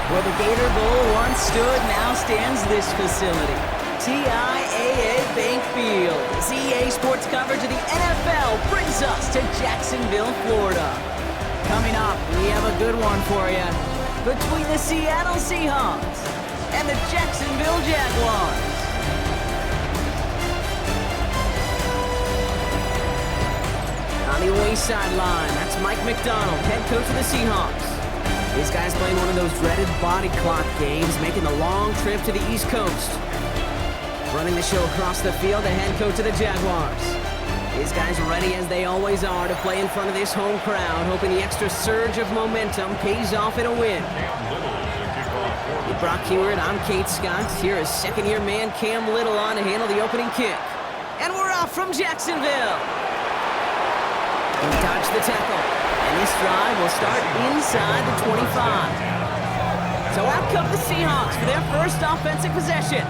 Where the Gator Bowl once stood, now stands this facility. TIAA Bank Field. As EA Sports coverage of the NFL brings us to Jacksonville, Florida. Coming up, we have a good one for you. Between the Seattle Seahawks and the Jacksonville Jaguars. On the away sideline, that's Mike McDonald, head coach of the Seahawks. These guys playing one of those dreaded body clock games, making the long trip to the East Coast. Running the show across the field, the head coach of the Jaguars. These guys are ready, as they always are, to play in front of this home crowd, hoping the extra surge of momentum pays off in a win. With Brock Hewitt, I'm Kate Scott. Here is second-year man Cam Little on to handle the opening kick. And we're off from Jacksonville. He dodged the tackle, and this drive will start inside the 25. So out come the Seahawks for their first offensive possession.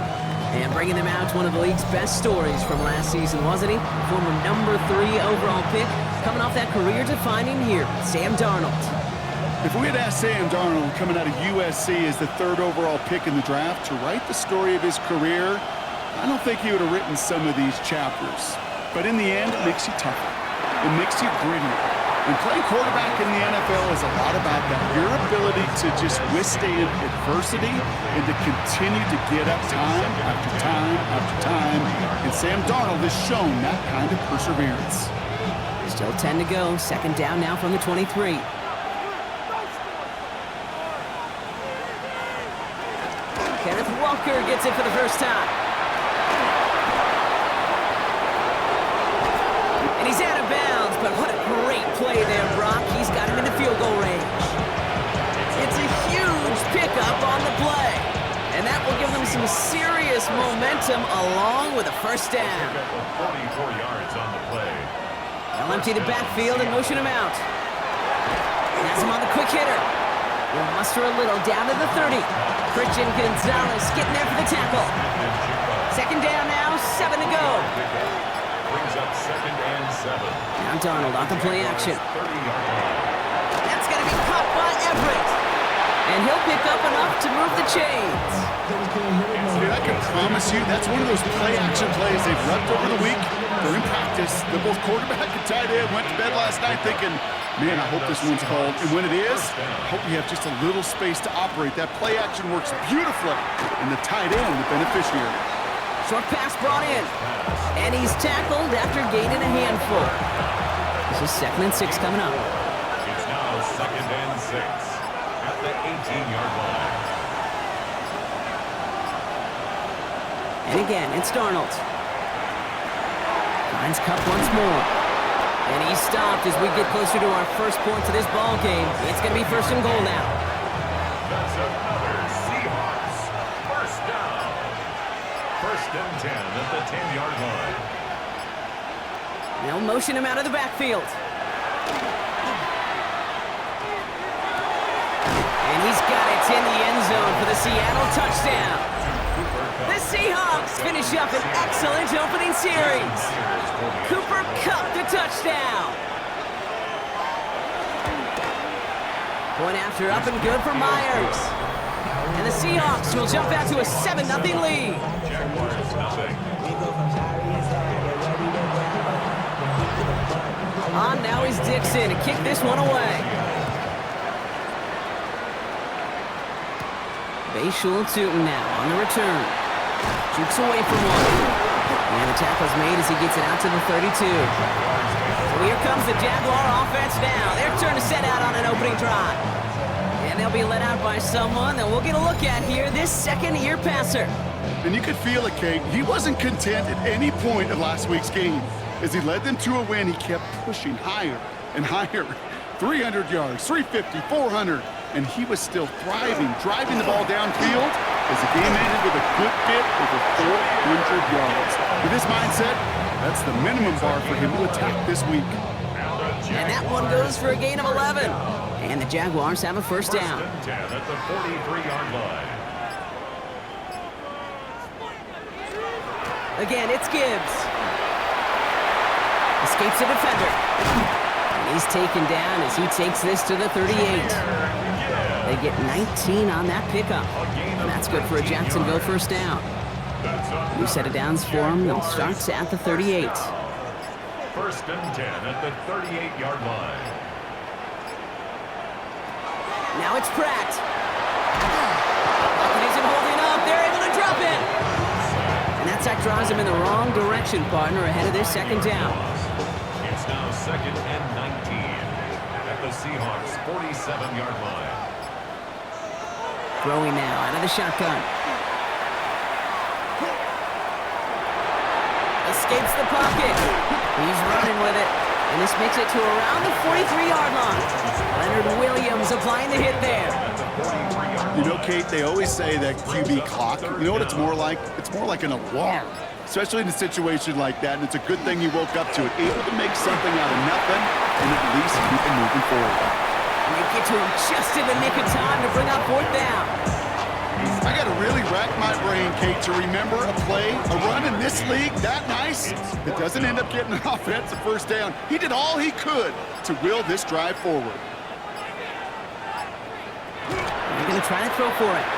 And bringing them out to one of the league's best stories from last season, wasn't he? Former number 3 overall pick, coming off that career-defining year, Sam Darnold. If we had asked Sam Darnold, coming out of USC as the 3rd overall pick in the draft, to write the story of his career, I don't think he would have written some of these chapters. But in the end, it makes you tougher. It makes you grittier. And playing quarterback in the NFL is a lot about that. Your ability to just withstand adversity and to continue to get up time after time after time. And Sam Darnold has shown that kind of perseverance. Still 10 to go. Second down now from the 23. Kenneth Walker gets it for the first time. And he's out of bounds, but what a great play there, Brock. He's got him into field goal range. It's a huge pickup on the play. And that will give them some serious momentum along with a first down. 44 yards on the play. They'll empty the backfield and motion him out. Has him on the quick hitter. We'll muster a little down to the 30. Christian Gonzalez getting there for the tackle. Second down now, 7 to go. Brings up 2nd and 7. Now Darnold on the play action. 30-yard line. That's going to be caught by Everett. And he'll pick up enough to move the chains. Dude, I can promise you that's one of those play-action plays they've repped over the week. They're in practice. They're both quarterback and tight end. Went to bed last night thinking, man, I hope this one's called. And when it is, I hope we have just a little space to operate. That play-action works beautifully. And the tight end, the beneficiary. Short pass brought in. And he's tackled after gaining a handful. This is 2nd and 6 coming up. It's now 2nd and 6 at the 18-yard line. And again, it's Darnold. Finds Cup once more. And he's stopped as we get closer to our first points of this ball game. It's going to be 1st and goal now. That's another Seahawks first down. 1st and 10 at the 10-yard line. They'll motion him out of the backfield. And he's got it in the end zone for the Seattle touchdown. The Seahawks finish up an excellent opening series. Cooper Kupp the touchdown. Point after up and good for Myers. And the Seahawks will jump out to a 7-0 lead. Jaguars nothing. On now is Dixon to kick this one away. Bayshul Tootin now on the return. Jukes away from one. And the tackle's made as he gets it out to the 32. So here comes the Jaguar offense now. Their turn to set out on an opening drive. And they'll be let out by someone that we'll get a look at here, this second-year passer. And you could feel it, Kate. He wasn't content at any point of last week's game. As he led them to a win, he kept pushing higher and higher. 300 yards, 350, 400. And he was still thriving, driving the ball downfield as the game ended with a good bit over 400 yards. With this mindset, that's the minimum bar for him to attack this week. And that one goes for a gain of 11. And the Jaguars have a first down. 1st and 10 at the 43-yard line. Again, it's Gibbs. Escapes the defender. And he's taken down as he takes this to the 38. They get 19 on that pickup. And that's good for a Jacksonville first down. New set of downs for them. They'll start at the 38. First and 10 at the 38-yard line. Now it's Pratt. Lockett isn't holding up. They're able to drop it. And that sack drives him in the wrong direction, partner, ahead of their second down. It's now second and 19 at the Seahawks' 47-yard line. Throwing now out of the shotgun. Escapes the pocket. He's running with it. And this makes it to around the 43-yard line. Leonard Williams applying the hit there. You know, Kate, they always say that QB clock, you know what it's more like? It's more like an alarm, especially in a situation like that. And it's a good thing you woke up to it, able to make something out of nothing and at least keep it moving forward. And they get to him just in the nick of time to bring up fourth down. I got to really rack my brain, Kate, to remember a play, a run in this league that nice that doesn't end up getting an offensive first down. He did all he could to will this drive forward. They're going to try to throw for it.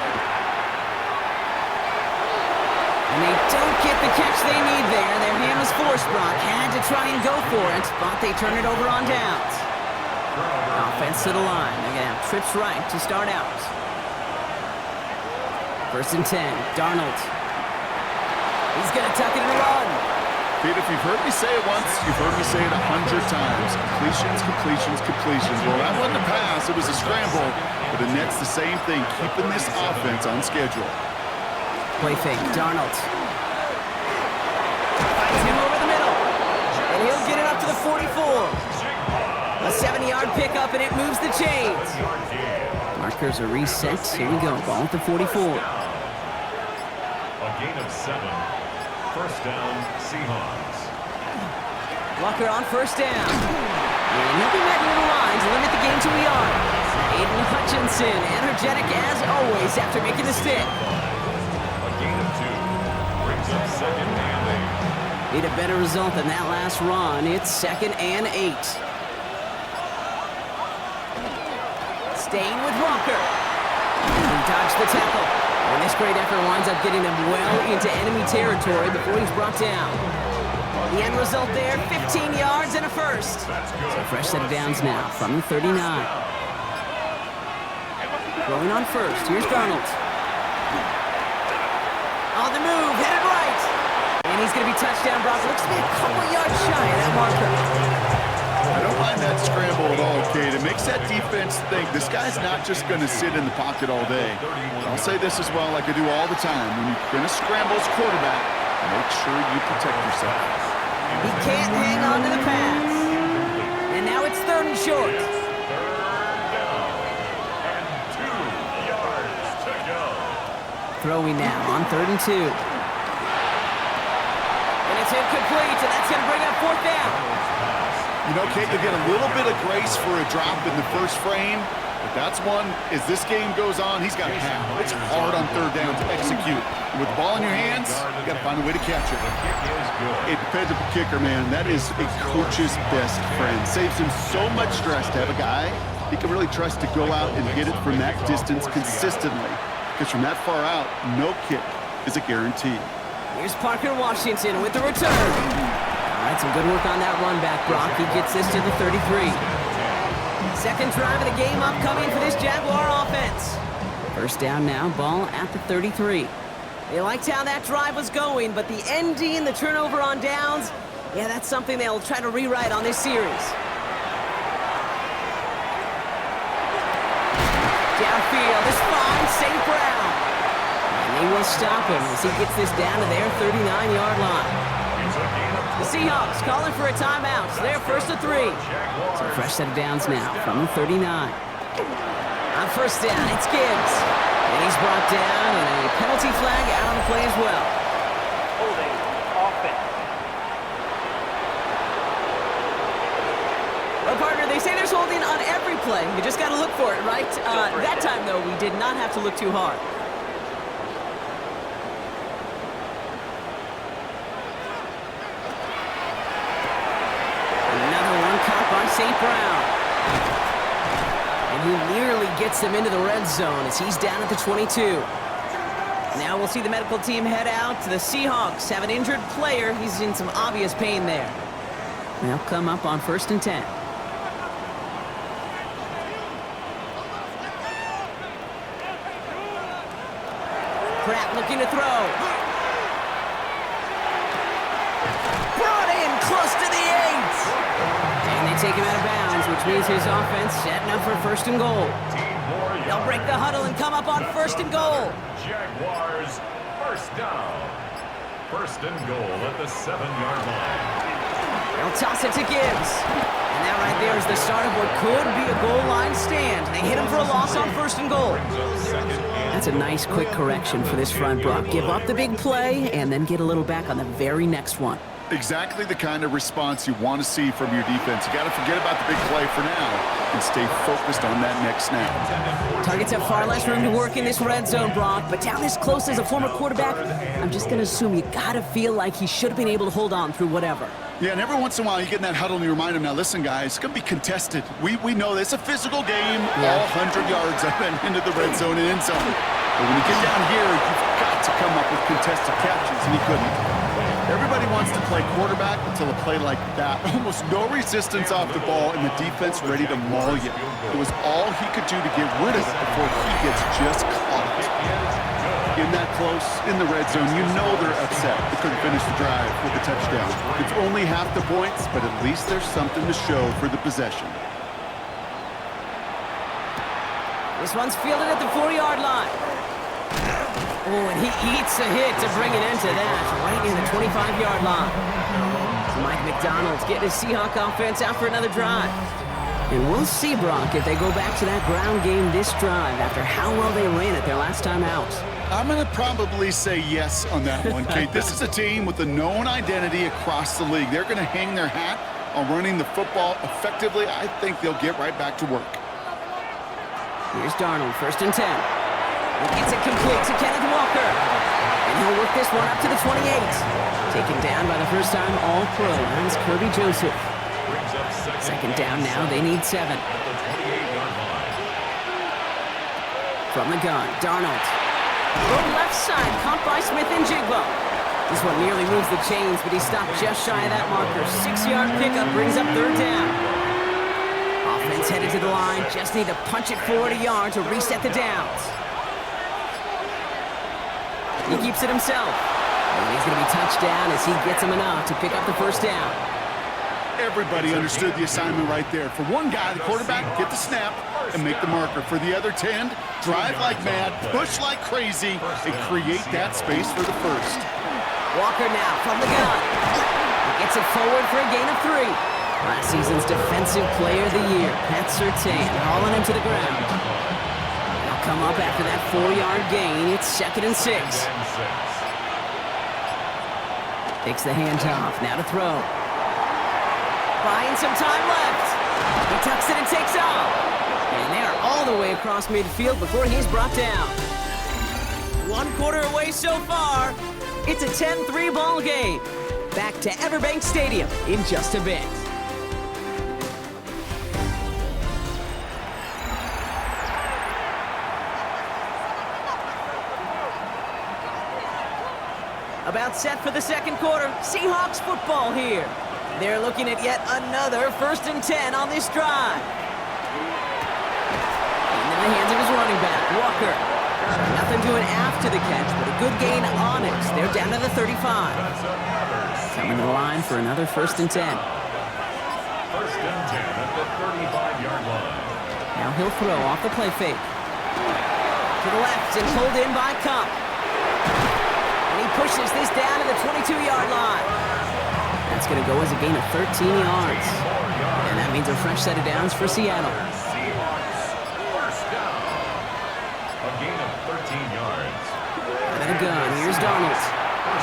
And they don't get the catch they need there. Their hand was forced. Brock had to try and go for it, but they turn it over on downs. Offense to the line. They're going to have trips right to start out. First and 10, Darnold. He's going to tuck it and run. Pete, if you've heard me say it once, you've heard me say it 100 times. Completions, completions, completions. Well, that wasn't a pass. It was a scramble. But the net's the same thing, keeping this offense on schedule. Play fake, Darnold. Finds him over the middle. And he'll get it up to the 44. A 70-yard pickup, and it moves the chains. Markers are reset. Here we go. Ball at the 44. A gain of 7. First down, Seahawks. Walker on first down. And he'll be met near the line to limit the game to a yard. Aiden Hutchinson, energetic as always after making the stick. A gain of 2. Brings up second and 8. Need a better result than that last run. It's second and 8. Staying with Walker. He dodged the tackle. And this great effort winds up getting them well into enemy territory before he's brought down. The end result there, 15 yards and a first. So fresh set of downs now from the 39. Going on first, here's Darnold. On the move, headed right. And he's going to be touchdown, Brock. Looks to be a couple yards shy of that marker. I don't mind that scramble at all, Kate. It makes that defense think this guy's not just going to sit in the pocket all day. I'll say this as well, like I do all the time. When you're going to scramble as quarterback, make sure you protect yourself. He can't hang on to the pass. And now it's third and short. Third down. And 2 yards to go. Throwing now on third and 2. And it's incomplete, and that's going to bring up fourth down. You know, Kate, you get a little bit of grace for a drop in the first frame, but that's one, as this game goes on, he's got to have. It's hard on third down to execute. And with the ball in your hands, you got to find a way to catch it. It depends on the kicker, man. That is a coach's best friend. Saves him so much stress to have a guy he can really trust to go out and get it from that distance consistently. Because from that far out, no kick is a guarantee. Here's Parker Washington with the return. All right, some good work on that run back, Brock. He gets this to the 33. Second drive of the game upcoming for this Jaguar offense. First down now, ball at the 33. They liked how that drive was going, but the ND and the turnover on downs, yeah, that's something they'll try to rewrite on this series. Downfield is fine, St. Brown. And they will stop him as he gets this down to their 39-yard line. The Seahawks calling for a timeout. They're first to 3. So fresh set of downs now from the 39. On first down, it's Gibbs. And he's brought down, and a penalty flag out on the play as well. Holding offense. Well, partner, they say there's holding on every play. You just got to look for it, right? That time, though, we did not have to look too hard. St. Brown. And And he nearly gets them into the red zone as he's down at the 22. Now we'll see the medical team head out. The Seahawks have an injured player. He's in some obvious pain there. They'll come up on 1st and 10. Pratt looking to throw. Brought in close to the 8. And they take him out of bounds, which means his offense setting up for 1st and goal. They'll break the huddle and come up on 1st and goal. Jaguars, first down. 1st and goal at the 7-yard line. They'll toss it to Gibbs. And that right there is the start of what could be a goal line stand. They hit him for a loss on 1st and goal. That's a nice quick correction for this front, Brock. Give up the big play and then get a little back on the very next one. Exactly the kind of response you want to see from your defense. You got to forget about the big play for now and stay focused on that next snap. Targets have far less room to work in this red zone, Brock, but down this close as a former quarterback, I'm just going to assume you got to feel like he should have been able to hold on through whatever. Yeah, and every once in a while you get in that huddle and you remind him, now listen guys, it's going to be contested. We know this. It's a physical game, all 100 yards up and into the red zone and end zone. But when you get down here, you've got to come up with contested catches, and he couldn't. Everybody wants to play quarterback until a play like that. Almost no resistance off the ball and the defense ready to maul you. It was all he could do to get rid of it before he gets just caught. In that close, in the red zone, you know they're upset. They couldn't finish the drive with a touchdown. It's only half the points, but at least there's something to show for the possession. This one's fielded at the 4-yard line. Oh, and he eats a hit to bring it into that, right in the 25-yard line. So Mike McDonald's getting his Seahawk offense out for another drive. And we'll see, Brock, if they go back to that ground game this drive after how well they ran it their last time out. I'm going to probably say yes on that one, Kate. This is a team with a known identity across the league. They're going to hang their hat on running the football effectively. I think they'll get right back to work. Here's Darnold, 1st and 10. He gets it complete to Kenneth Walker. And he'll work this one up to the 28. Taken down by the first-time All-Pro. That's Kirby Joseph. 2nd down now. They need 7. From the gun, Darnold. From left side, caught by Smith and Jigba. This one nearly moves the chains, but he stopped just shy of that marker. 6-yard pickup brings up 3rd down. Offense headed to the line. Just need to punch it forward a yard to reset the downs. He keeps it himself. And he's going to be touched down as he gets him enough to pick up the 1st down. Everybody understood the assignment right there. For one guy, the quarterback, get the snap and make the marker. For the other 10, drive like mad, push like crazy, and create that space for the 1st. Walker now from the gun. He gets it forward for a gain of 3. Last season's Defensive Player of the Year, Pat Surtain, hauling him to the ground. They'll come up after that 4-yard gain. It's 2nd and 6. Takes the handoff, now to throw. Buying some time left. He tucks it and takes off. And they are all the way across midfield before he's brought down. 1 quarter away so far. It's a 10-3 ball game. Back to Everbank Stadium in just a bit. About set for the 2nd quarter. Seahawks football here. They're looking at yet another 1st and 10 on this drive. Into the hands of his running back, Walker. Nothing doing after the catch, but a good gain on it. They're down to the 35. Coming to the line for another 1st and 10. 1st and 10 at the 35-yard line. Now he'll throw off the play fake. To the left and pulled in by Cup. And he pushes this down to the 22-yard line. That's going to go as a gain of 13 yards. And that means a fresh set of downs for Seattle. Seahawks, 1st down. A gain of 13 yards. Out of the gun, here's Darnold.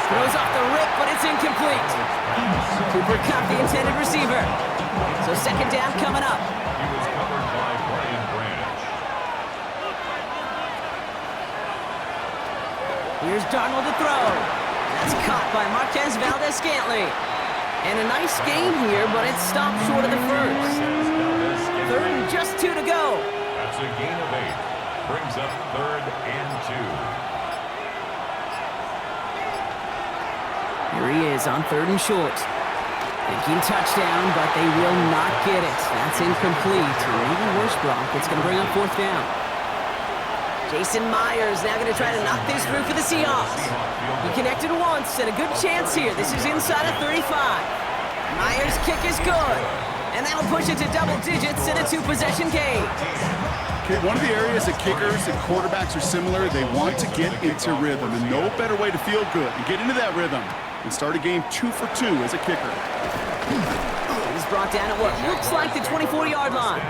Throws off the rip, but it's incomplete. Cooper Kupp, the intended receiver. So 2nd down coming up. He was covered by Brian Branch. Here's Darnold to throw. That's caught by Marquez Valdez-Scantling. And a nice gain here, but it's stopped short of the 1st. 3rd and just 2 to go. It's a gain of 8. Brings up 3rd and 2. Here he is on 3rd and short. Thinking touchdown, but they will not get it. That's incomplete. Or even worse, Brock, it's going to bring up 4th down. Jason Myers now going to try to knock this through for the Seahawks. He connected once, and a good chance here. This is inside of 35. Myers' kick is good, and that'll push it to double digits in a 2-possession game. Okay, one of the areas that kickers and quarterbacks are similar, they want to get into rhythm, and no better way to feel good and get into that rhythm and start a game 2 for 2 as a kicker. He's brought down at what looks like the 24-yard line.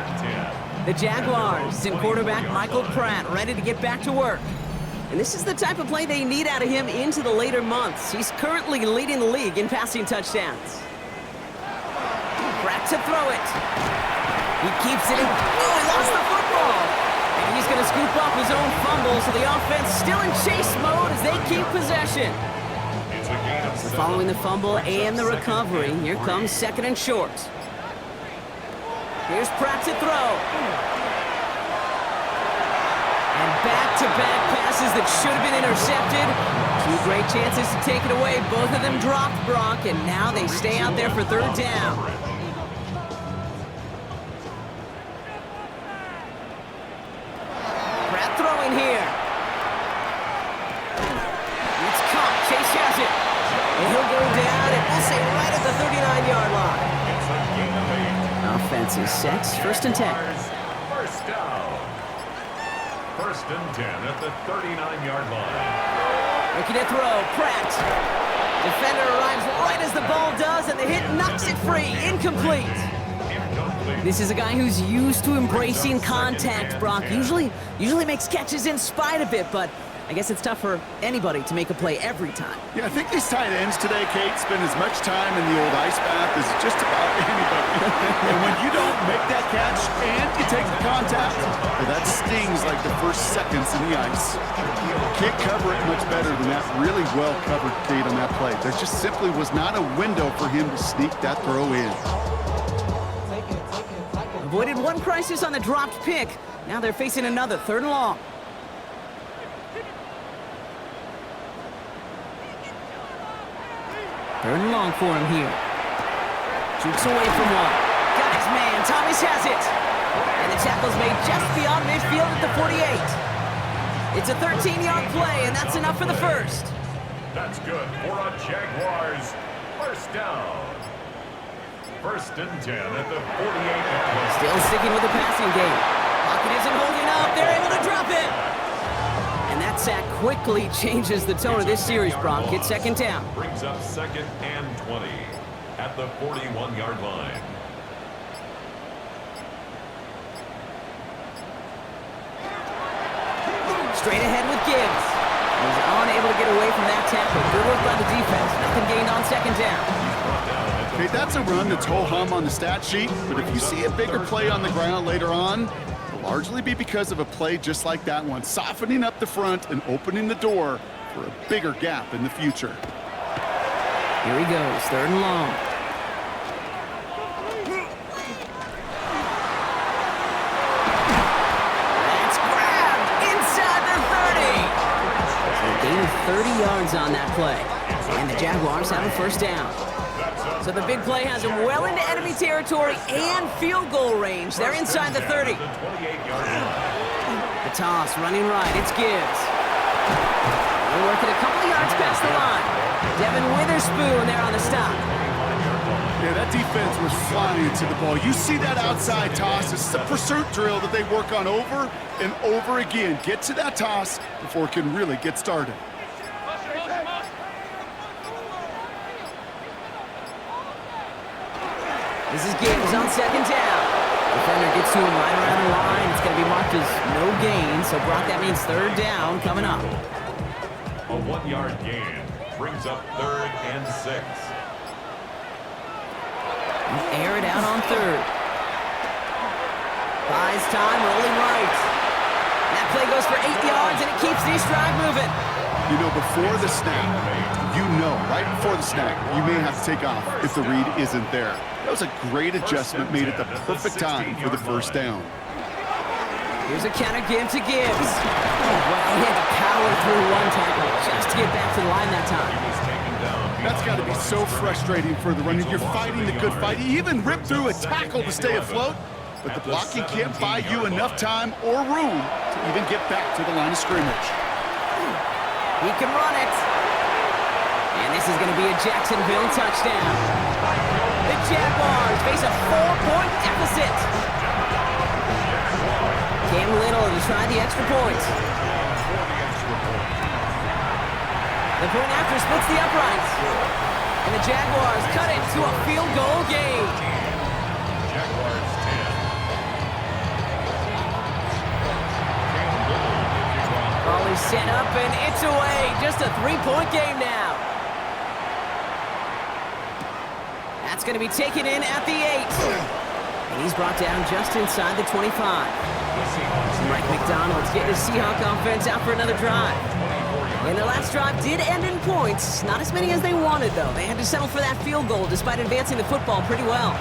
The Jaguars and quarterback Michael Pratt ready to get back to work. And this is the type of play they need out of him into the later months. He's currently leading the league in passing touchdowns. Pratt to throw it. He keeps it in. Oh, he lost the football. And he's going to scoop up his own fumble, so the offense still in chase mode as they keep possession. So following the fumble and the recovery, here comes 2nd and short. Here's Pratt to throw. And back-to-back passes that should have been intercepted. 2 great chances to take it away. Both of them dropped, Brock, and now they stay out there for 3rd down. Pratt throwing here. It's caught. Chase has it. And he'll go down, and we'll say right at the 39-yard line. Offense is set. 1st and 10. First down. 1st and 10 at the 39-yard line. Looking to throw. Pratt. Defender arrives right as the ball does, and the hit knocks it free. Incomplete. This is a guy who's used to embracing contact, Brock. Usually makes catches in spite of it, but I guess it's tough for anybody to make a play every time. Yeah, I think these tight ends today, Kate, spend as much time in the old ice bath as just about anybody. And when you don't make that catch and you take the contact, well, that stings like the first seconds in the ice. Can't cover it much better than that. Really well covered, Kate, on that play. There just simply was not a window for him to sneak that throw in. Avoided one crisis on the dropped pick. Now they're facing another 3rd and long. Third and long for him here. Jukes away from one. Got his man. Thomas has it. And the tackle's made just beyond midfield at the 48. It's a 13-yard play, and that's enough for the 1st. That's good for a Jaguars. 1st down. 1st and 10 at the 48-yard line. Still sticking with the passing game. Pocket isn't holding up. They're able to drop it. And that sack quickly changes the tone of this series, Brock. It's 2nd down. Brings up 2nd and 20 at the 41-yard line. Straight ahead with Gibbs. He's unable to get away from that tackle. Good work by the defense. Nothing gained on 2nd down. Okay, that's a run that's ho-hum on the stat sheet, but if you see a bigger play on the ground later on, it'll largely be because of a play just like that one, softening up the front and opening the door for a bigger gap in the future. Here he goes, 3rd and long. That's grabbed inside the 30. So a gain of 30 yards on that play. And the Jaguars have a 1st down. So the big play has him well into enemy territory and field goal range. They're inside the 30. The toss running right. It's Gibbs. They're working a couple of yards past the line. Devin Witherspoon there on the stop. Yeah, that defense was flying to the ball. You see that outside toss. This is a pursuit drill that they work on over and over again. Get to that toss before it can really get started. This is Gibbs on 2nd down. Defender gets to him right around the line. It's going to be marked as no gain. So, Brock, that means 3rd down coming up. A 1-yard gain brings up 3rd and 6. Air it out on 3rd. Buys time, rolling right. That play goes for 8 yards, and it keeps the drive moving. You know, before the snap, right before the snap, you may have to take off if the read isn't there. That was a great adjustment made at the perfect time for the 1st down. Here's a counter give to Gibbs. Oh, wow, he had to power through one tackle just to get back to the line that time. That's got to be so frustrating for the runner. You're fighting the good fight. He even ripped through a tackle to stay afloat, but the blocking can't buy you enough time or room to even get back to the line of scrimmage. He can run it. And this is going to be a Jacksonville touchdown. The Jaguars face a 4-point deficit. Cam Little to try the extra point. The point after splits the uprights. And the Jaguars cut it to a field goal game. Jaguars 10. Ball is set up and it's away. Just a 3-point game now. That's going to be taken in at the 8. And he's brought down just inside the 25. Mike McDonald's getting his Seahawks offense out for another drive. And their last drive did end in points. Not as many as they wanted, though. They had to settle for that field goal despite advancing the football pretty well.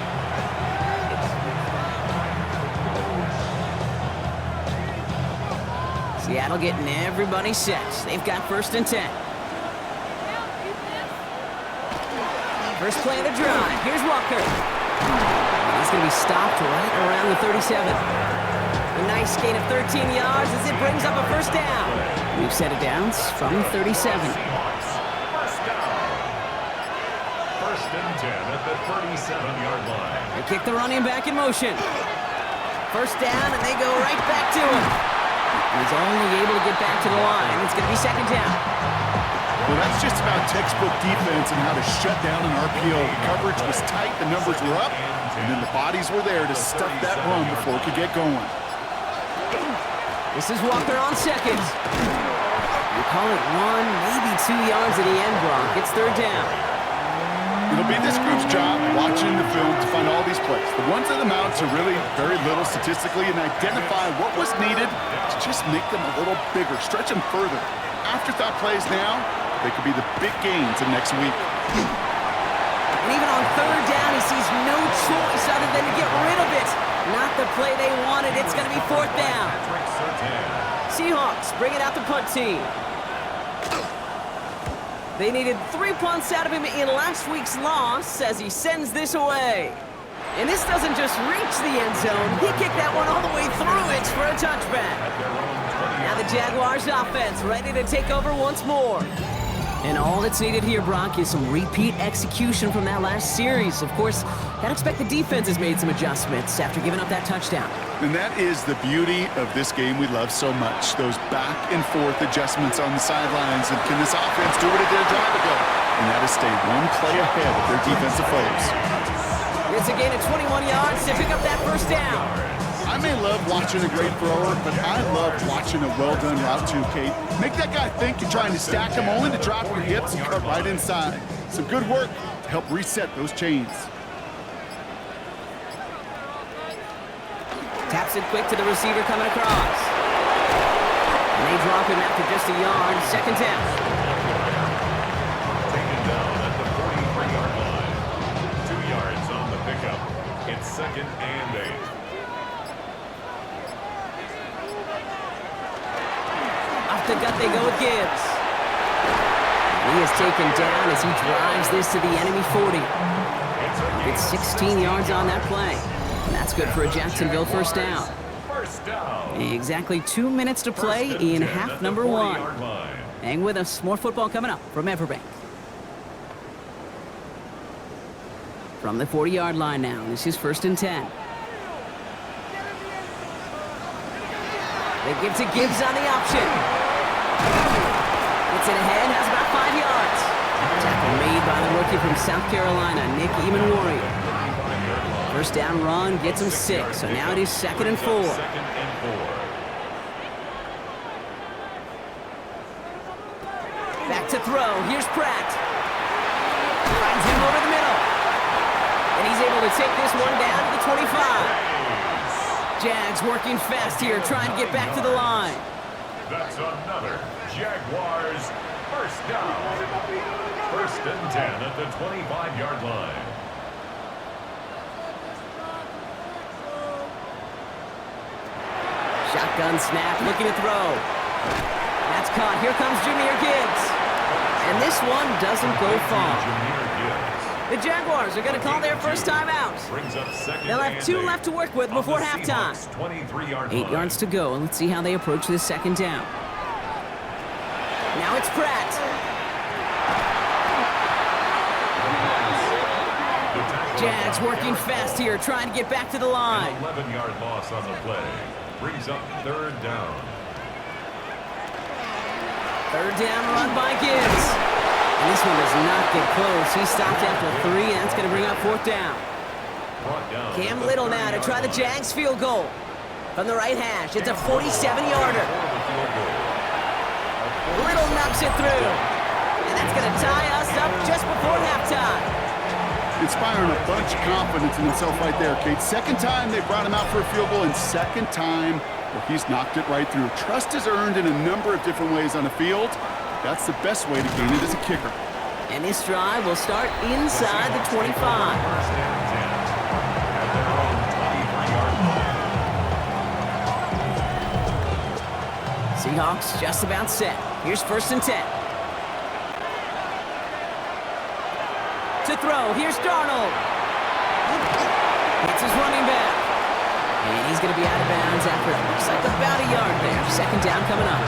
Seattle getting everybody set. They've got 1st and 10. First play of the drive. Here's Walker. He's going to be stopped right around the 37. A nice gain of 13 yards as it brings up a 1st down. We've set it down from 37. First down. 1st and 10 at the 37-yard line. They kick the running back in motion. 1st down, and they go right back to him. He's only able to get back to the line. It's going to be 2nd down. Well, that's just about textbook defense and how to shut down an RPO. The coverage was tight, the numbers were up, and then the bodies were there to stuff that run before it could get going. This is Walker on 2nd. You call it 1, maybe 2 yards at the end, Brock. It's 3rd down. It'll be this group's job watching the film to find all these plays. The ones that amount to really very little statistically and identify what was needed to just make them a little bigger, stretch them further. Afterthought plays now, they could be the big gains of next week. And even on 3rd down, he sees no choice other than to get rid of it. Not the play they wanted. It's going to be 4th down. Seahawks bringing out the punt team. They needed 3 punts out of him in last week's loss as he sends this away. And this doesn't just reach the end zone. He kicked that one all the way through it for a touchback. Now the Jaguars offense ready to take over once more. And all that's needed here, Brock, is some repeat execution from that last series. Of course, gotta expect the defense has made some adjustments after giving up that touchdown. And that is the beauty of this game we love so much. Those back and forth adjustments on the sidelines. And can this offense do what it did a drive ago? And that is stay one play ahead of their defensive foes. It's a gain of 21 yards to pick up that 1st down. I may love watching a great thrower, but I love watching a well-done route too, Kate. Make that guy think you're trying to stack him only to drop your hips and cut right inside. Some good work to help reset those chains. Taps it quick to the receiver coming across. And they drop him after just a yard. 2nd down. Taken down at the 43-yard line. 2 yards on the pickup. It's 2nd and 8. Off the gut they go with Gibbs. He is taken down as he drives this to the enemy 40. It's 16 yards on that play. And that's good for a Jacksonville 1st down. 1st down. Exactly 2 minutes to play in half number 1. Hang with us. More football coming up from Everbank. From the 40-yard line now. This is 1st and 10. They give to Gibbs on the option. Gets it ahead, has about 5 yards. Tackle made by the rookie from South Carolina, Nick Emanwari. 1st down run gets him 6, so now it is 2nd and 4. Back to throw, here's Pratt. Finds him over the middle. And he's able to take this one down to the 25. Jags working fast here, trying to get back to the line. That's another Jaguars 1st down. 1st and 10 at the 25-yard line. Shotgun snap, looking to throw. That's caught. Here comes Jahmyr Gibbs. And this one doesn't go far. The Jaguars are going to call their first time out. They'll have 2 left to work with before halftime. 8 yards to go, and let's see how they approach this second down. Now it's Pratt. Jags working fast here, trying to get back to the line. 11-yard loss on the play. Brings up 3rd down. 3rd down run by Gibbs. And this one does not get close. He stopped after 3, and that's going to bring up 4th down. Cam Little now to try the Jags field goal. From the right hash, it's a 47-yarder. Little knocks it through. And that's going to tie us up just before halftime. Inspiring a bunch of confidence in himself right there, Kate. 2nd time they brought him out for a field goal, and 2nd time he's knocked it right through. Trust is earned in a number of different ways on the field. That's the best way to gain it as a kicker. And this drive will start inside the 25. Seahawks just about set. Here's 1st and 10. To throw, here's Darnold. It's his running back. And he's going to be out of bounds after it looks like about a yard there. 2nd down coming up.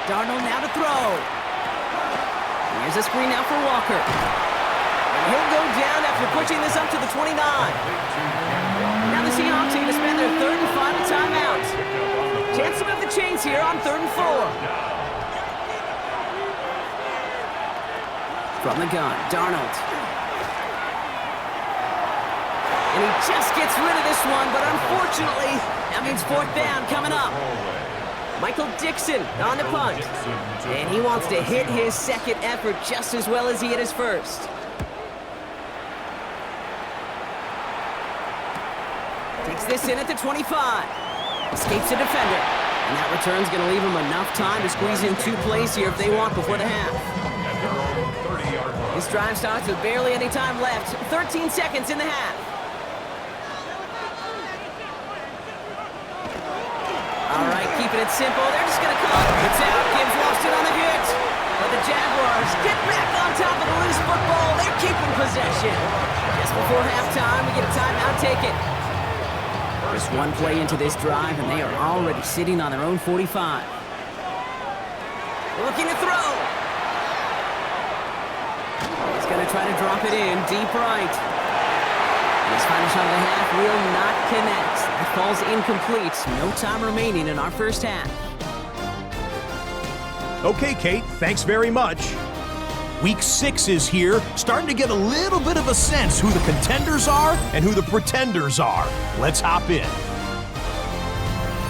Darnold now to throw. Here's a screen now for Walker. And he'll go down after pushing this up to the 29. Now the Seahawks are going to spend their 3rd and final timeout. Chance to move the chains here on 3rd and 4. From the gun, Darnold. And he just gets rid of this one, but unfortunately, that means 4th down coming up. Michael Dixon on the punt. And he wants to hit his 2nd effort just as well as he hit his 1st. Takes this in at the 25. Escapes the defender. And that return's going to leave him enough time to squeeze in 2 plays here if they want before the half. This drive starts with barely any time left. 13 seconds in the half. All right, keeping it simple. They're just going to call it. It's out. Gibbs lost it on the hit. But the Jaguars get back on top of the loose football. They're keeping possession. Just before halftime, we get a timeout taken. Just 1 play into this drive, and they are already sitting on their own 45. Looking to throw. He's going to try to drop it in deep right. His final shot of the half will not connect. That falls incomplete. No time remaining in our first half. Okay, Kate, thanks very much. Week 6 is here, starting to get a little bit of a sense who the contenders are and who the pretenders are. Let's hop in.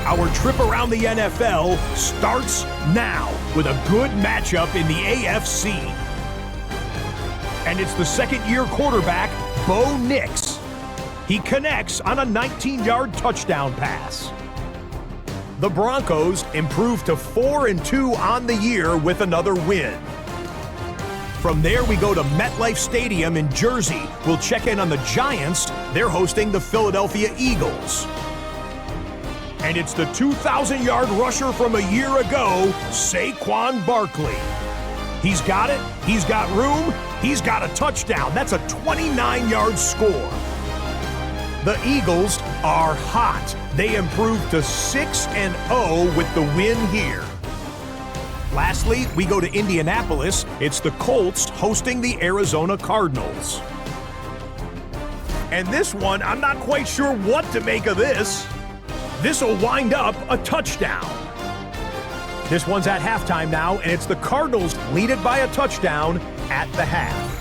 Our trip around the NFL starts now with a good matchup in the AFC. And it's the 2nd-year quarterback, Bo Nix. He connects on a 19-yard touchdown pass. The Broncos improve to 4-2 on the year with another win. From there, we go to MetLife Stadium in Jersey. We'll check in on the Giants. They're hosting the Philadelphia Eagles. And it's the 2,000-yard rusher from a year ago, Saquon Barkley. He's got it. He's got room. He's got a touchdown. That's a 29-yard score. The Eagles are hot. They improved to 6-0 with the win here. Lastly, we go to Indianapolis. It's the Colts hosting the Arizona Cardinals. And this one, I'm not quite sure what to make of this. This will wind up a touchdown. This one's at halftime now, and it's the Cardinals lead it by a touchdown at the half.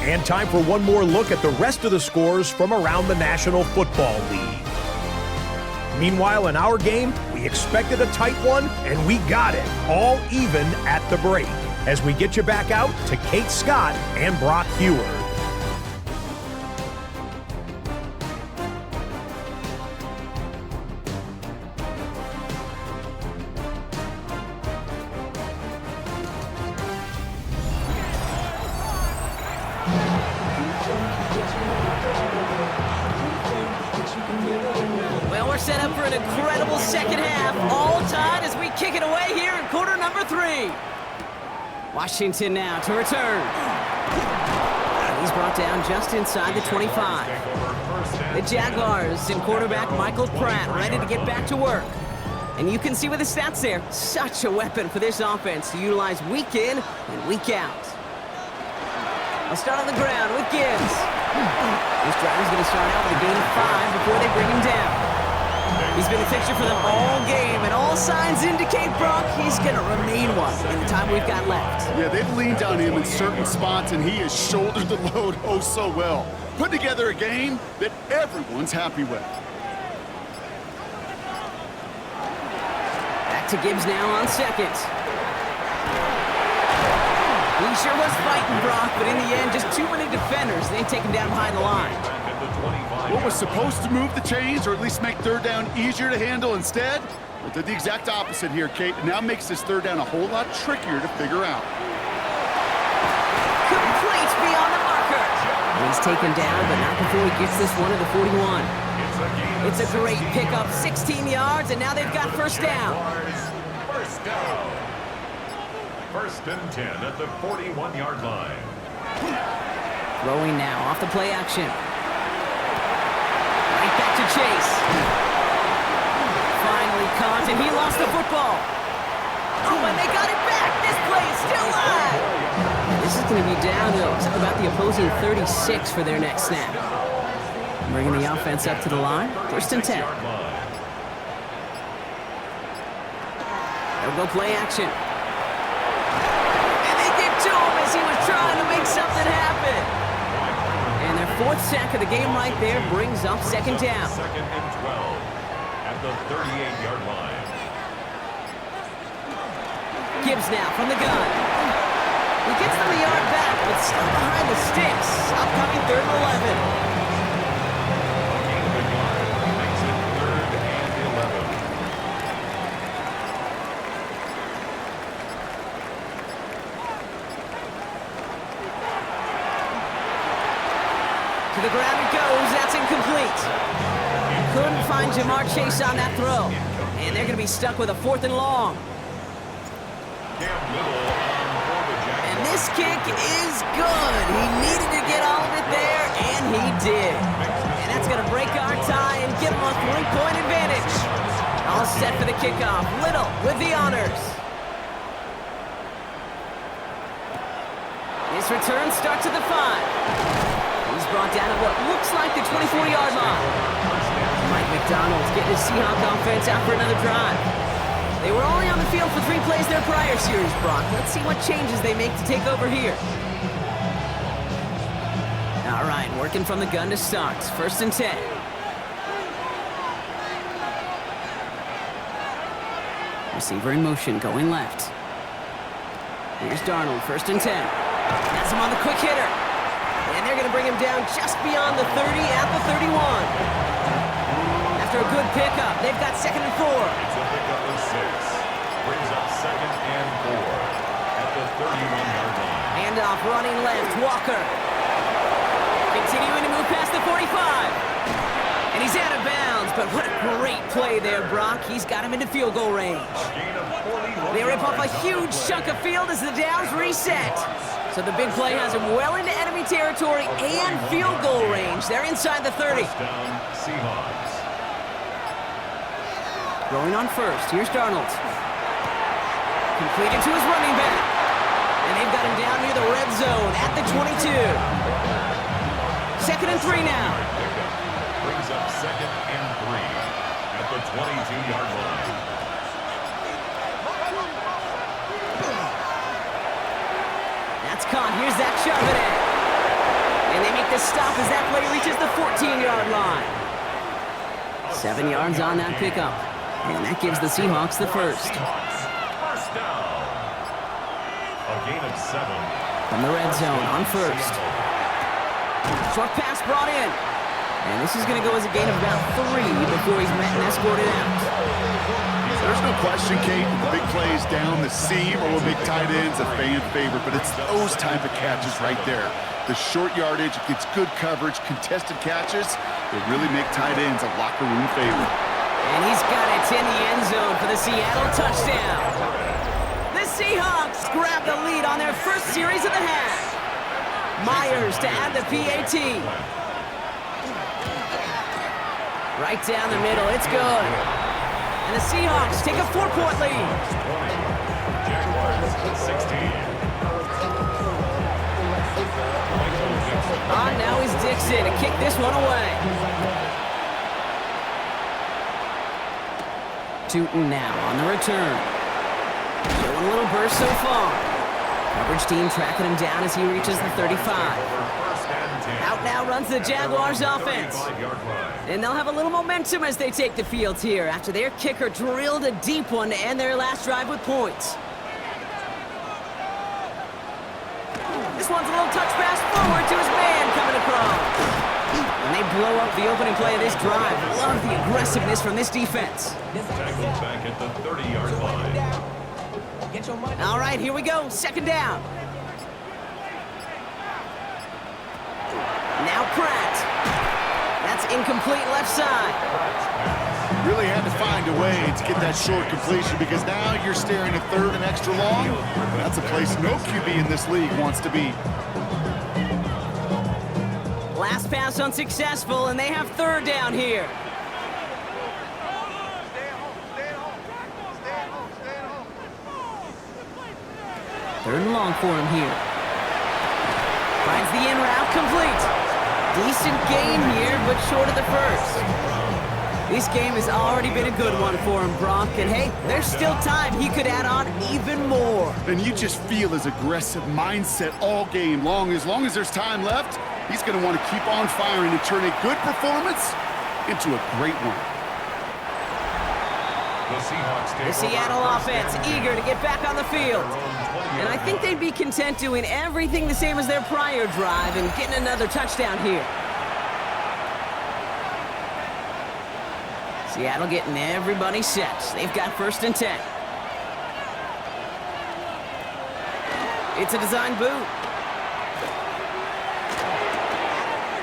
And time for one more look at the rest of the scores from around the National Football League. Meanwhile, in our game, we expected a tight one, and we got it, all even at the break. As we get you back out to Kate Scott and Brock Heward. we're set up for an incredible second half. All tied as we kick it away here in quarter number 3. Washington now to return. He's brought down just inside the 25. The Jaguars and quarterback Michael Pratt ready to get back to work. And you can see with the stats there, such a weapon for this offense to utilize week in and week out. I'll start on the ground with Gibbs. This drive is going to start out with a gain of 5 before they bring him down. He's been a fixture for them all game, and all signs indicate, Brock, he's going to remain one in the time we've got left. Yeah, they've leaned on him in certain spots, and he has shouldered the load oh so well. Put together a game that everyone's happy with. Back to Gibbs now on second. He sure was fighting, Brock, but in the end, just too many defenders. They take him down behind the line. What was supposed to move the chains, or at least make third down easier to handle instead, well, did the exact opposite here, Kate. It now makes this third down a whole lot trickier to figure out. Complete beyond the marker. He's taken down, but not before he gets this one to the 41. It's a great pickup, 16 yards, and now they've got first down. First down. First and 10 at the 41-yard line. Throwing now off the play action. Right back to Chase. Finally caught, and he lost the football. Oh, and they got it back. This play is still live. This is going to be down, though, to about the opposing 36 for their next snap. Bringing the offense up to the line. First and 10. They'll go play action. And they get to him as he was trying to make something happen. And their 4th sack of the game right there brings up second down. Second and 12 at the 38-yard line. Gibbs now from the gun. He gets them a yard back, but still behind the sticks. Upcoming 3rd and 11. To the ground it goes. That's incomplete. Couldn't find Jamar Chase on that throw. And they're going to be stuck with a 4th and long. And this kick is good. He needed to get all of it there, and he did. And that's going to break our tie and give him a 3-point advantage. All set for the kickoff. Little with the honors. His return starts at the 5. He's brought down at what looks like the 24-yard line. Mike McDonald's getting his Seahawks offense out for another drive. They were only on the field for 3 plays their prior series, Brock. Let's see what changes they make to take over here. All right, working from the gun to start. First and 10. Receiver in motion, going left. Here's Darnold, first and 10. Has him on the quick hitter. And they're going to bring him down just beyond the 30 at the 31. After a good pickup, they've got second and 4. It's a pickup of 6. Brings up second and 4 at the 31-yard line. Handoff running left, Walker. Continuing to move past the 45. And he's out of bounds, but what a great play there, Brock. He's got him into field goal range. They rip off a huge chunk of field as the downs reset. So the big play has him well into enemy territory and field goal range. They're inside the 30. First down, Seahawks. Throwing on first. Here's Darnold. Completed to his running back. And they've got him down near the red zone at the 22. Second and 3 now. Brings up second and 3 at the 22-yard line. That's caught. Here's that shove it in. And they make the stop as that play reaches the 14-yard line. 7 yards on that pickup. And that gives the Seahawks the first. First down. A gain of 7. From the red zone on first. Short pass brought in. And this is going to go as a gain of about 3 before he's met and escorted out. There's no question, Kate, the big plays down the seam or with big tight ends, a fan favorite, but it's those type of catches right there. The short yardage, it gets good coverage, contested catches, they really make tight ends a locker room favorite. And he's got it in the end zone for the Seattle touchdown. The Seahawks grab the lead on their first series of the half. Myers to add the PAT. Right down the middle, it's good. And the Seahawks take a 4-point lead. Jaguars 16. Now is Dixon to kick this one away. Tootin now on the return. Showing a little burst so far. Coverage team tracking him down as he reaches the 35. Out now runs the Jaguars offense. And they'll have a little momentum as they take the field here after their kicker drilled a deep one to end their last drive with points. This one's a little touch pass forward to his man coming across. And they blow up the opening play of this drive. Love the aggressiveness from this defense. Tackled back at the 30-yard line. All right, here we go. Second down. Now Pratt. That's incomplete left side. Really had to find a way to get that short completion because now you're staring at third and extra long. That's a place no QB in this league wants to be. Last pass unsuccessful, and they have third down here. Third and long for him here. Finds the in route complete. Decent gain here, but short of the first. This game has already been a good one for him, Brock. And hey, there's still time he could add on even more. And you just feel his aggressive mindset all game long. As long as there's time left, he's going to want to keep on firing and turn a good performance into a great one. The Seattle offense eager to get back on the field. And I think they'd be content doing everything the same as their prior drive and getting another touchdown here. Seattle getting everybody set. They've got first and 10. It's a design boot.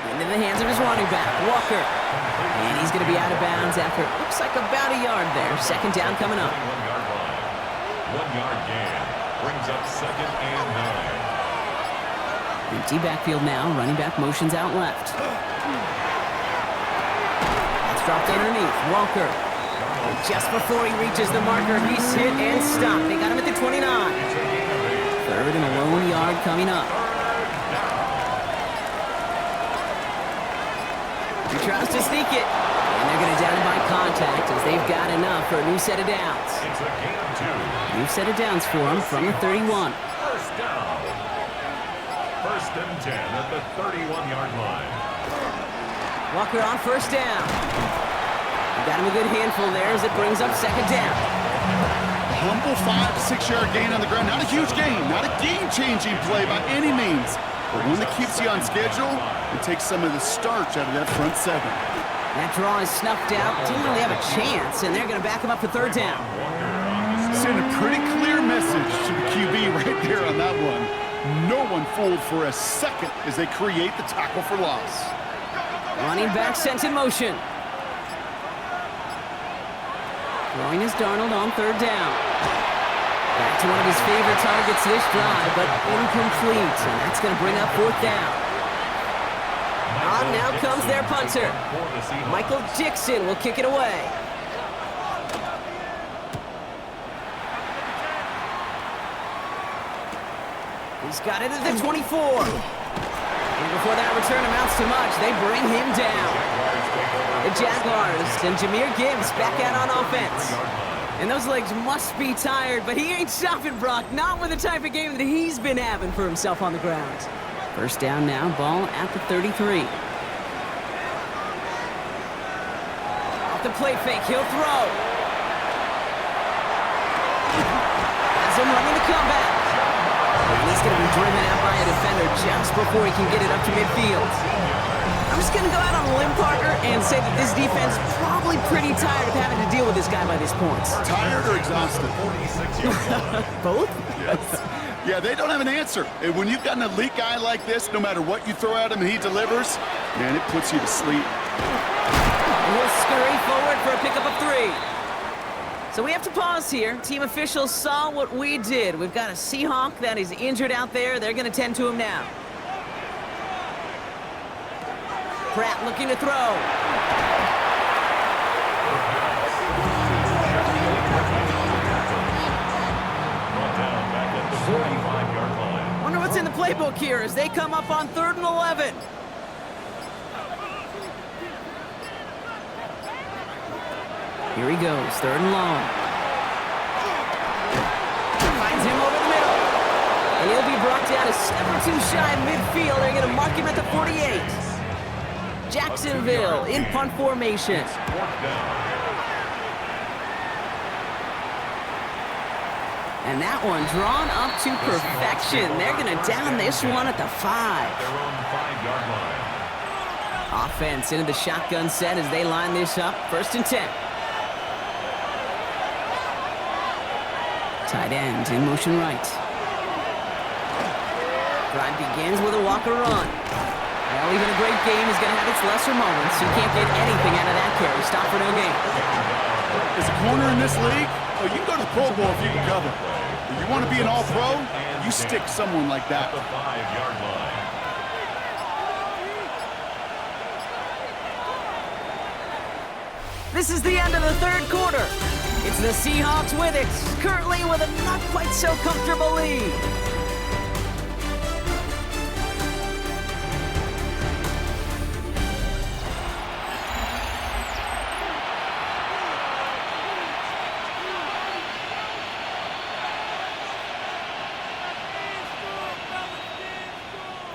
Into the hands of his running back, Walker. And he's going to be out of bounds after it looks like about a yard there. Second down coming up. 1-yard gain. Brings up second and 9. Empty backfield now. Running back motions out left. That's dropped underneath. Walker. And just before he reaches the marker, he's hit and stopped. They got him at the 29. Third and a lone yard coming up. He tries to sneak it. And they're going to down him by contact as they've got enough for a new set of downs. It's a gain of 2. New set of downs for him from the 31. First down. First and 10 at the 31-yard line. Walker on first down. Got him a good handful there as it brings up second down. Humble 5 to 6 yard gain on the ground. Not a huge gain, not a game-changing play by any means, but one that keeps you on schedule and takes some of the starch out of that front seven. That draw is snuffed out. Didn't really have a chance, and they're going to back him up for third down. Send a pretty clear message to the QB right there on that one. No one fooled for a second as they create the tackle for loss. Running back sent in motion. Throwing is Darnold on third down. Back to one of his favorite targets this drive, but incomplete, and that's going to bring up fourth down. On now comes their punter. Michael Dixon will kick it away. He's got it at the 24. And before that return amounts to much, they bring him down. The Jaguars and Jahmyr Gibbs back out on offense. And those legs must be tired, but he ain't stopping, Brock. Not with the type of game that he's been having for himself on the ground. First down now, ball at the 33. Off the play fake, he'll throw. Has him running the comeback. And he's going to be driven out by a defender just before he can get it up to midfield. I'm just going to go out on a limb, Parker, and say that this defense is probably pretty tired of having to deal with this guy by this point. Tired or exhausted? Both? Yes. Yeah, they don't have an answer. And when you've got an elite guy like this, no matter what you throw at him and he delivers, man, it puts you to sleep. And he'll scurry forward for a pickup of 3. So we have to pause here. Team officials saw what we did. We've got a Seahawk that is injured out there. They're going to tend to him now. Pratt looking to throw. Wonder what's in the playbook here as they come up on 3rd and 11. Here he goes, 3rd and long. Finds him over the middle. And he'll be brought down a step or 2 shy of midfield. They're going to mark him at the 48. Jacksonville in punt formation. And that one drawn up to perfection. They're going to down this one at the 5. Their own 5-yard line. Offense into the shotgun set as they line this up. 1st and 10. Tight end in motion right. Drive begins with a walker run. Well, even a great game is going to have its lesser moments. You can't get anything out of that carry. Stop for no gain. As a corner in this league, oh, you can go to the Pro Bowl if you can cover. If you want to be an all-pro, you stick someone like that. The 5-yard line. This is the end of the 3rd quarter. It's the Seahawks with it, currently with a not quite so comfortable lead.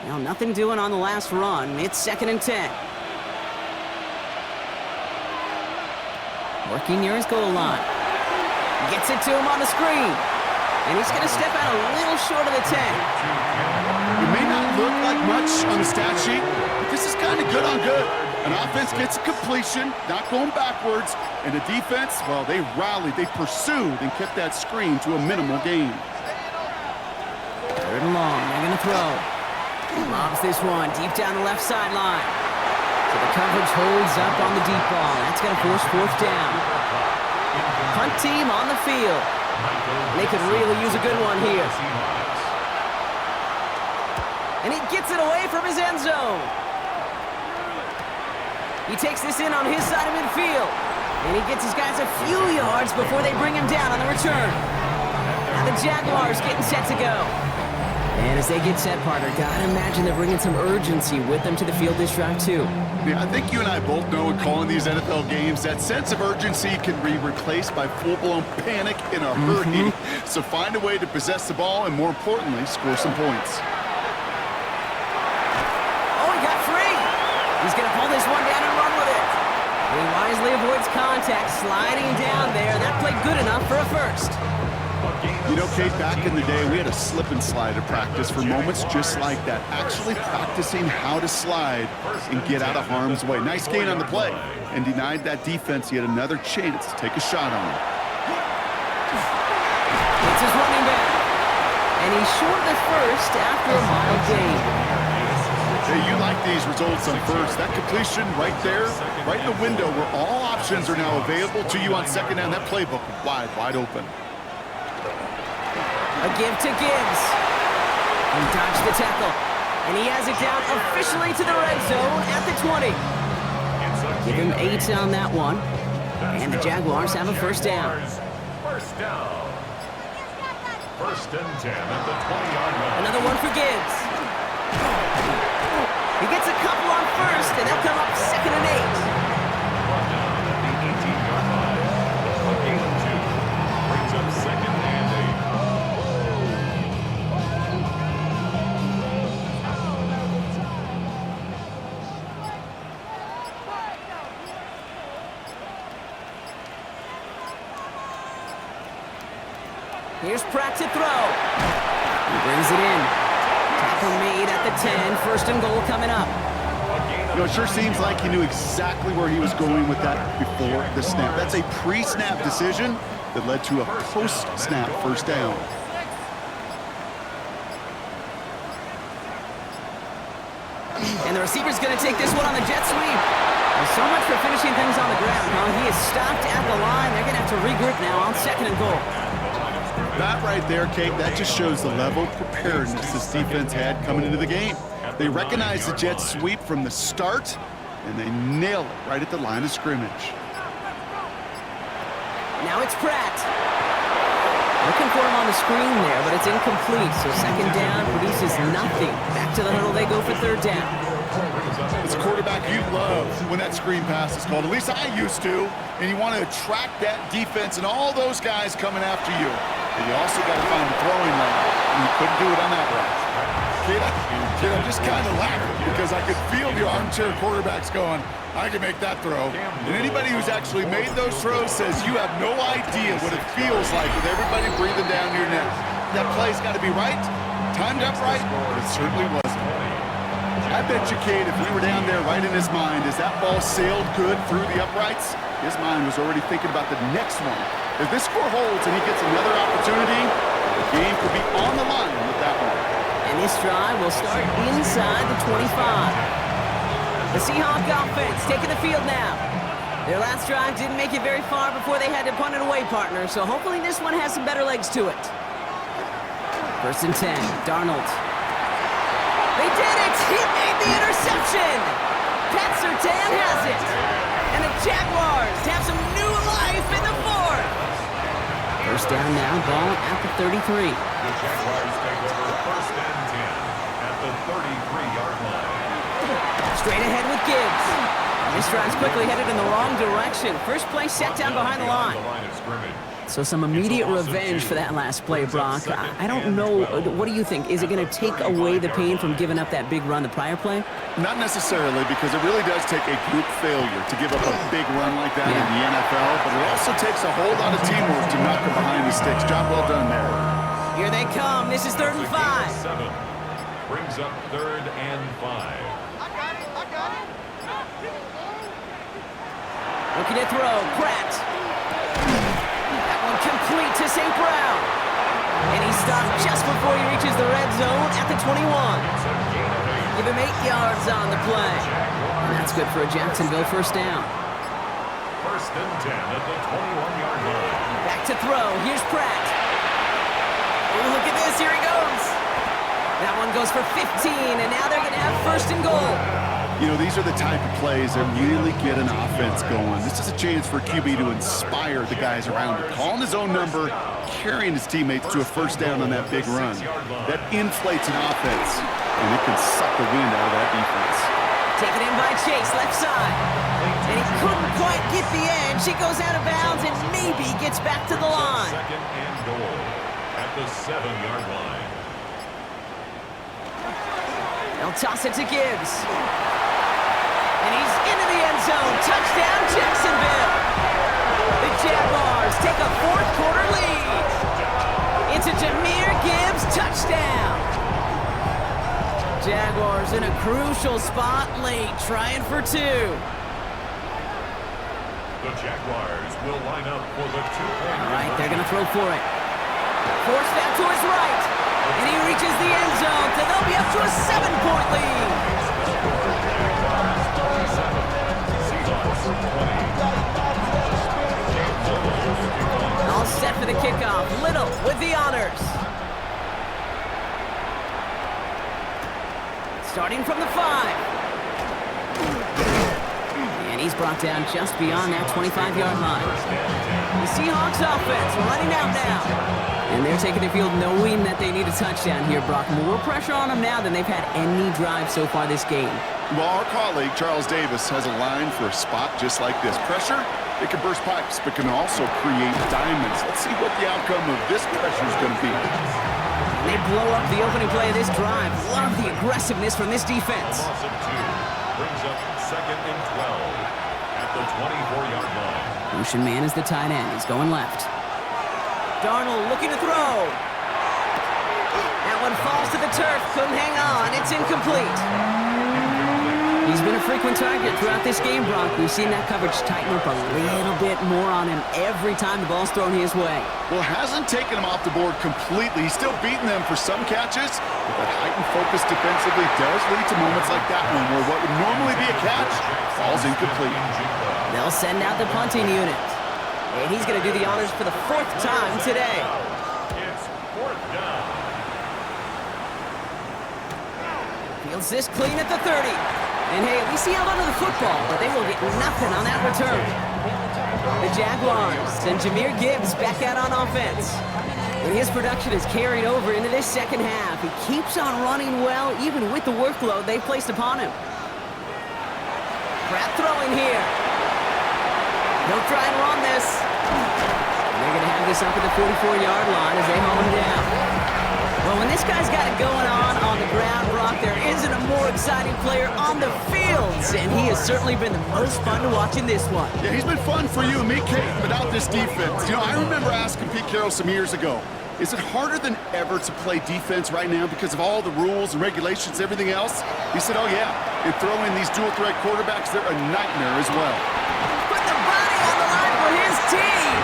Now, nothing doing on the last run. It's 2nd and 10. Working near his goal line. Gets it to him on the screen. And he's going to step out a little short of the 10. It may not look like much on the stat sheet, but this is kind of good on good. An offense gets a completion, not going backwards, and the defense, well, they rallied, they pursued, and kept that screen to a minimal gain. 3rd and long, they're going to throw. Lobs this one deep down the left sideline. So the coverage holds up on the deep ball. That's going to force 4th down. Punt team on the field. They could really use a good one here. And he gets it away from his end zone. He takes this in on his side of midfield. And he gets his guys a few yards before they bring him down on the return. Now the Jaguars getting set to go. And as they get set, partner, gotta imagine they're bringing some urgency with them to the field this drive, too. Yeah, I think you and I both know in calling these NFL games, that sense of urgency can be replaced by full-blown panic in a hurry. So find a way to possess the ball and, more importantly, score some points. Oh, he got free! He's gonna pull this one down and run with it. He wisely avoids contact, sliding down there. That played good enough for a 1st. You know, Kate, back in the day, we had a slip and slide at practice for moments just like that. Actually practicing how to slide and get out of harm's way. Nice gain on the play, and denied that defense yet another chance to take a shot on him. It's his running back. And he's short of the 1st after a mild gain. Hey, you like these results on 1st. That completion right there, right in the window where all options are now available to you on 2nd down. That playbook wide open. A give to Gibbs. And dodged the tackle. And he has it down officially to the red zone at the 20. Give him 8 on that one. And the Jaguars have a 1st down. 1st down. 1st and 10 at the 20-yard line. Another one for Gibbs. He gets a couple on 1st, and they'll come up 2nd and 8. Brought down at the 18-yard line. A gain of 2. Brings up 2nd and 8. Here's Pratt to throw. He brings it in. Tackle made at the 10. 1st and goal coming up. You know, it sure seems like he knew exactly where he was going with that before the snap. That's a pre-snap decision that led to a post-snap 1st down. And the receiver's going to take this one on the jet sweep. Well, so much for finishing things on the ground, huh? He is stopped at the line. They're going to have to regroup now on 2nd and goal. That right there, Kate, that just shows the level of preparedness this defense had coming into the game. They recognized the Jets sweep from the start, and they nail it right at the line of scrimmage. Now it's Pratt. Looking for him on the screen there, but it's incomplete. So 2nd down produces nothing. Back to the huddle they go for 3rd down. As a quarterback, you love when that screen pass is called. At least I used to. And you want to attract that defense and all those guys coming after you. But you also got to find the throwing lane. And you couldn't do it on that route. Kid, I'm just kind of laughing because I could feel the armchair quarterbacks going, I can make that throw. And anybody who's actually made those throws says you have no idea what it feels like with everybody breathing down your neck. That play's got to be right, timed up right, but it certainly wasn't. I bet you, Kate, if we were down there right in his mind, as that ball sailed good through the uprights, his mind was already thinking about the next one. If this score holds and he gets another opportunity, the game could be on the line with that one. And this drive will start inside the 25. The Seahawks offense taking the field now. Their last drive didn't make it very far before they had to punt it away, partner, so hopefully this one has some better legs to it. 1st and 10, Darnold. They did it! He made the interception! Pat Surtain has it! And the Jaguars have some new life in the 4th! 1st down now, ball at the 33. The Jaguars take over 1st and 10 at the 33-yard line. Straight ahead with Gibbs. This drive's quickly headed in the wrong direction. First play set down behind the line. So some immediate revenge for that last play, Brock. I don't know. What do you think? Is it going to take away the pain from giving up that big run the prior play? Not necessarily, because it really does take a group failure to give up a big run like that in the NFL, but it also takes a whole lot of teamwork to knock them behind the sticks. Job well done there. Here they come. This is 3rd and 5. Brings up 3rd and 5. I got it. Looking to throw, Pratt. That one complete to St. Brown. And he stopped just before he reaches the red zone at the 21. Give him 8 yards on the play. And that's good for a Jacksonville 1st down. 1st and 10 at the 21-yard line. Back to throw. Here's Pratt. Oh, look at this. Here he goes. That one goes for 15, and now they're going to have 1st and goal. You know, these are the type of plays that really get an offense going. This is a chance for QB to inspire the guys around him. Calling his own number, carrying his teammates to a 1st down on that big run. That inflates an offense, and it can suck the wind out of that defense. Taken in by Chase, left side. And he couldn't quite get the edge. He goes out of bounds and maybe gets back to the line. 2nd and goal at the 7-yard line. They'll toss it to Gibbs. And he's into the end zone. Touchdown, Jacksonville. The Jaguars take a 4th quarter lead. It's a Jahmyr Gibbs touchdown. Jaguars in a crucial spot late, trying for 2. The Jaguars will line up for the 2-point. All right, they're going to throw for it. Force that to his right. And he reaches the end zone, so they'll be up to a 7-point lead. All set for the kickoff. Little with the honors. Starting from the 5. And he's brought down just beyond that 25-yard line. The Seahawks offense running out now. And they're taking the field knowing that they need a touchdown here, Brock. More pressure on them now than they've had any drive so far this game. Well, our colleague, Charles Davis, has a line for a spot just like this. Pressure, it can burst pipes, but can also create diamonds. Let's see what the outcome of this pressure is going to be. They blow up the opening play of this drive. Love the aggressiveness from this defense. Loss of 2 brings up 2nd and 12 at the 24-yard line. Lucian Mann is the tight end. He's going left. Darnold looking to throw. That one falls to the turf. Couldn't hang on. It's incomplete. He's been a frequent target throughout this game, Brock. We've seen that coverage tighten up a little bit more on him every time the ball's thrown his way. Well, it hasn't taken him off the board completely. He's still beating them for some catches, but that heightened focus defensively does lead to moments like that one where what would normally be a catch falls incomplete. They'll send out the punting unit. And he's going to do the honors for the 4th time today. It's 4th down. Fields this clean at the 30. And hey, at least he held onto the football, but they will get nothing on that return. The Jaguars send Jahmyr Gibbs back out on offense. And his production is carried over into this second half. He keeps on running well, even with the workload they've placed upon him. Crap throwing here. They'll try and run this. And they're going to have this up at the 44-yard line as they haul him down. Well, when this guy's got it going on the ground, Brock, there isn't a more exciting player on the field. And he has certainly been the most fun to watch in this one. Yeah, he's been fun for you and me, Kate, without this defense. You know, I remember asking Pete Carroll some years ago, is it harder than ever to play defense right now because of all the rules and regulations, everything else? He said, oh, yeah. And throw in these dual-threat quarterbacks, they're a nightmare as well. Put the body on the line for his team.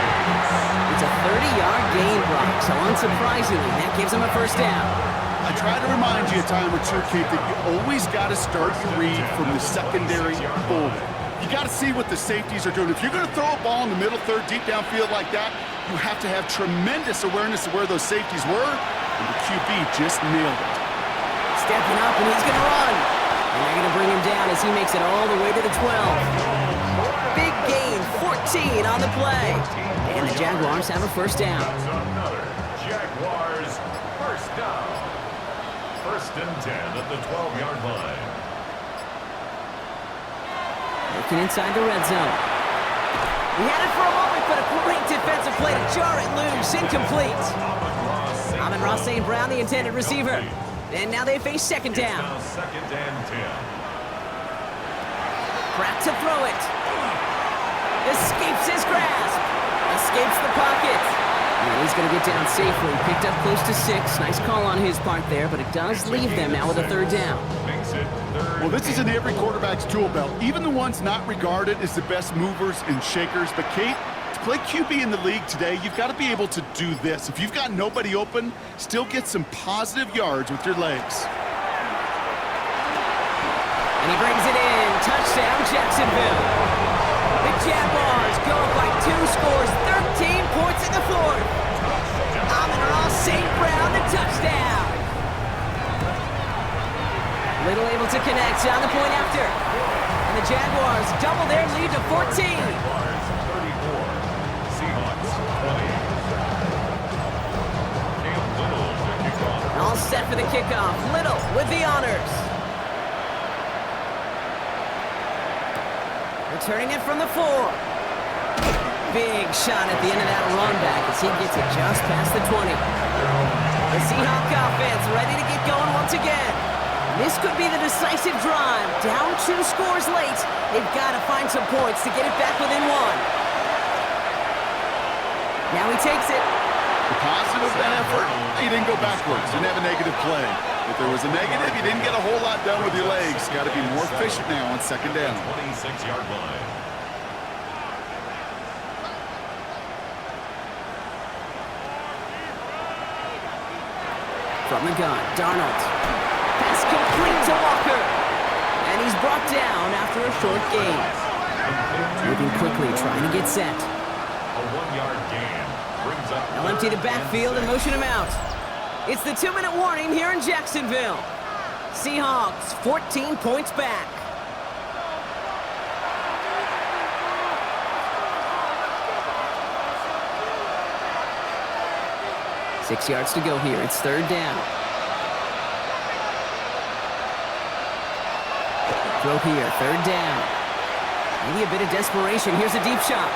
It's a 30-yard gain, Brock, so unsurprisingly, that gives him a first down. I try to remind you a time or two, Keith, that you always got to start your read from the secondary forward. You got to see what the safeties are doing. If you're going to throw a ball in the middle third, deep downfield like that, you have to have tremendous awareness of where those safeties were, and the QB just nailed it. Stepping up, and he's going to run. And they're going to bring him down as he makes it all the way to the 12. Big gain, 14 on the play. And the Jaguars have a first down. Another Jaguars first down. 1st and 10 at the 12-yard line. Looking inside the red zone. He had it for a moment, but a great defensive play to jar it loose. Incomplete. Amon-Ra St. Brown, the intended receiver. And now they face second down. It's now 2nd and 10. Pratt to throw it. Escapes his grasp. Escapes the pocket. And he's going to get down safely. Picked up close to 6. Nice call on his part there, but it does leave them now with a 3rd down. Makes it 3rd. Well, this is in every quarterback's tool belt, even the ones not regarded as the best movers and shakers. But, Kate, to play QB in the league today, you've got to be able to do this. If you've got nobody open, still get some positive yards with your legs. And he brings it in. Touchdown, Jacksonville. The Jaguars go up by 2 scores, 13 points in the 4th. Amon-Ra St. Brown, the touchdown. Little able to connect on the point after. And the Jaguars double their lead to 14. Jaguars 34. Seahawks 20. Caleb Little to kick off. All set for the kickoff. Little with the honors. Returning it from the 4. Big shot at the end of that run back as he gets it just past the 20. The Seahawks offense ready to get going once again. This could be the decisive drive. Down 2 scores late. They've got to find some points to get it back within 1. Now he takes it. The positive of that effort, he didn't go backwards, didn't have a negative play. If there was a negative, you didn't get a whole lot done with your legs. Got to be more efficient now on 2nd down. 26-yard line. From the gun, Darnold. Pass complete to Walker. And he's brought down after a short gain. Moving quickly, trying to get set. A 1-yard gain. Brings up They'll empty the backfield and motion him out. It's the 2-minute warning here in Jacksonville. Seahawks 14 points back. Six yards to go here. It's 3rd down. Throw here, 3rd down. Maybe a bit of desperation. Here's a deep shot.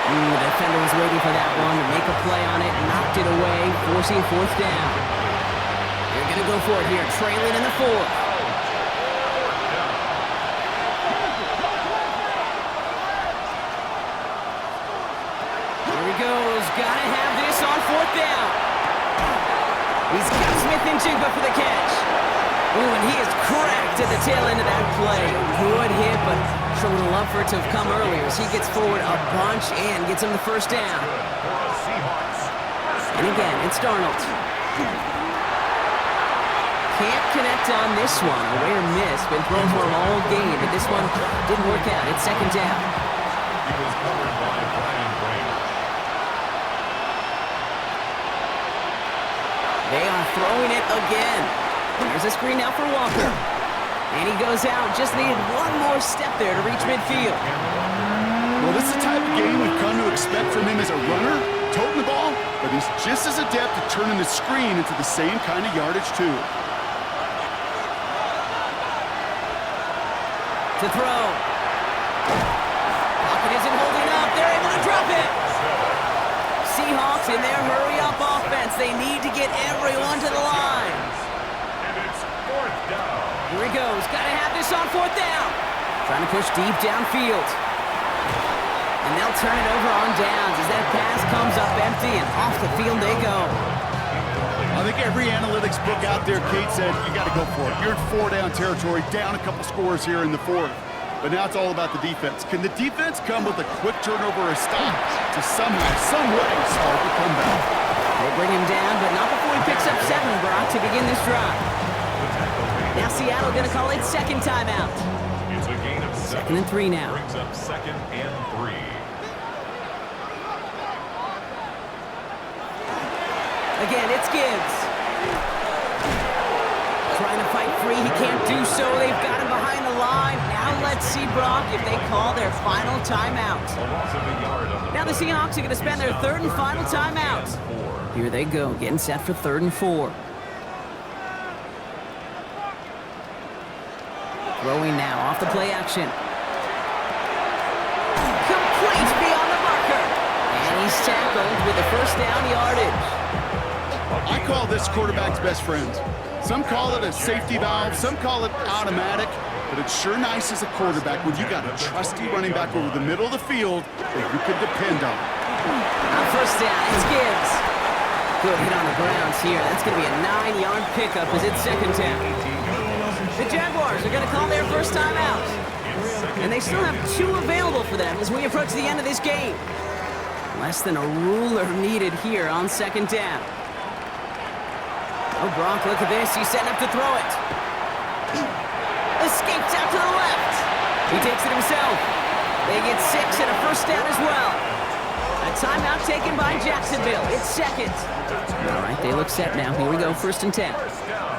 The defender was waiting for that one to make a play on it, knocked it away, forcing 4th down. They're going to go for it here, trailing in the 4th. Here he goes, got to have this on 4th down. He's got Smith and Jigba for the catch. Ooh, and he is cracked picked at the tail end of that play. Good hit, but sure would have loved for it to have come earlier as he gets forward a bunch and gets him the first down. And again, it's Darnold. Can't connect on this one. A rare miss. Been thrown for him all game, but this one didn't work out. It's second down. He was covered by Brian Brink. They are throwing it again. There's a screen now for Walker. And he goes out. Just needed one more step there to reach midfield. Well, this is the type of game we've come to expect from him as a runner, toting the ball, but he's just as adept at turning the screen into the same kind of yardage, too. To throw. Pocket isn't holding up. They're able to drop it. Seahawks in their hurry-up offense. They need to get everyone to the line. And it's fourth down. Here he goes. Got to have this on fourth down. Trying to push deep downfield. And they'll turn it over on downs as that pass comes up empty and off the field they go. I think every analytics book out there, Kate, said you got to go for it. You're in four-down territory, down a couple scores here in the fourth. But now it's all about the defense. Can the defense come with a quick turnover or stop to somehow, some way, start the comeback? They bring him down, but not before he picks up 7, Brock, to begin this drive. Now Seattle going to call it second timeout. It's a gain of 7. 2nd and 3 now. Brings up 2nd and 3. Again, it's Gibbs. Trying to fight free. He can't do so. They've got him behind the line. Now let's see, Brock, if they call their final timeout. A loss of a yard on the Now the Seahawks are going to spend their 3rd and final timeout. Here they go, getting set for 3rd and 4. Throwing now off the play action. Complete beyond the marker. And he's tackled with the first down yardage. I call this quarterback's best friend. Some call it a safety valve, some call it automatic, but it's sure nice as a quarterback when you got a trusty running back over the middle of the field that you can depend on. On first down, it's Gibbs. Good hit on the grounds here. That's going to be a 9-yard pickup as it's second down. The Jaguars are going to call their first timeout. And they still have 2 available for them as we approach the end of this game. Less than a ruler needed here on second down. Oh, Brock, look at this. He's setting up to throw it. Escapes out to the left. He takes it himself. They get 6 and a first down as well. A timeout taken by Jacksonville. It's second. All right, they look set now. Here we go, 1st and 10. First down.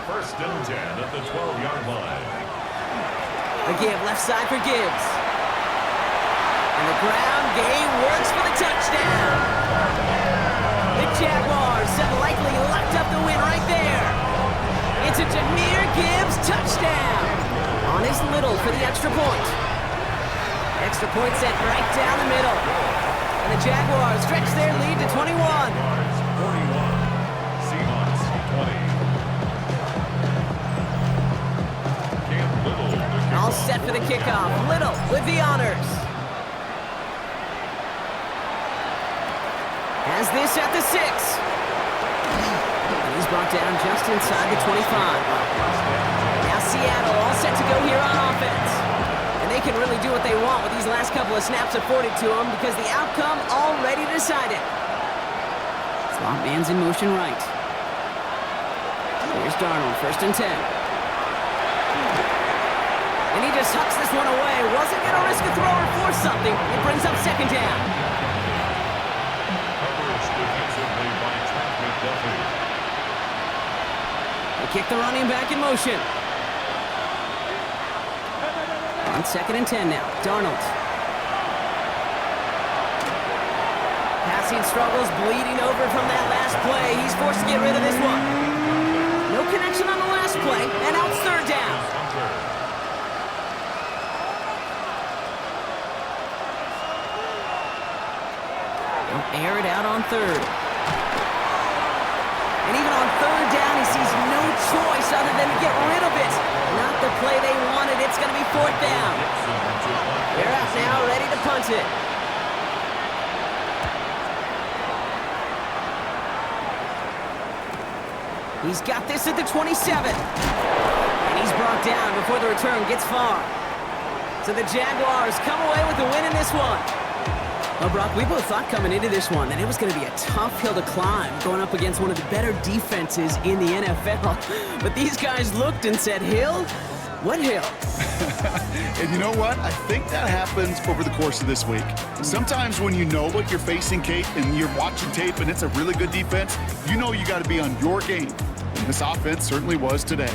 1st and 10 at the 12-yard line. A give left side for Gibbs. And the ground game works for the touchdown. The Jaguars have likely locked up the win right there. It's a Jahmyr Gibbs touchdown. On his little for the extra point. Extra point set right down the middle. And the Jaguars stretch their lead to 21. 41. Seahawks 20. Cam Little. All set for the kickoff. Little with the honors. Has this at the 6. And he's brought down just inside the 25. Now Seattle all set to go here on offense. And they can really do what they want with these last couple of snaps afforded to them because the outcome already decided. Slot man's in motion right. Here's Darnold, 1st and 10. And he just hucks this one away. Wasn't going to risk a throw or force something. It brings up second down. Coverage defensively by Trent McDuffie. They kick the running back in motion. On 2nd and 10 now, Darnold. Passing struggles, bleeding over from that last play. He's forced to get rid of this one. No connection on the last play, and out 3rd down. They'll air it out on 3rd. And even on 3rd down, he sees no choice other than to get rid of it. Not the play they wanted. It's going to be 4th down. They're out now, ready to punt it. He's got this at the 27. And he's brought down before the return gets far. So the Jaguars come away with the win in this one. Well, Brock, we both thought coming into this one that it was going to be a tough hill to climb going up against one of the better defenses in the NFL. But these guys looked and said, hill? What hill? And you know what? I think that happens over the course of this week. Sometimes when you know what you're facing, Kate, and you're watching tape and it's a really good defense, you know you got to be on your game. And this offense certainly was today.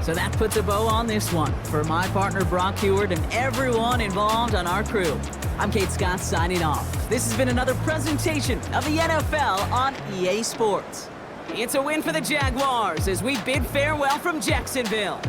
So that puts a bow on this one. For my partner, Brock Heward, and everyone involved on our crew, I'm Kate Scott signing off. This has been another presentation of the NFL on EA Sports. It's a win for the Jaguars as we bid farewell from Jacksonville.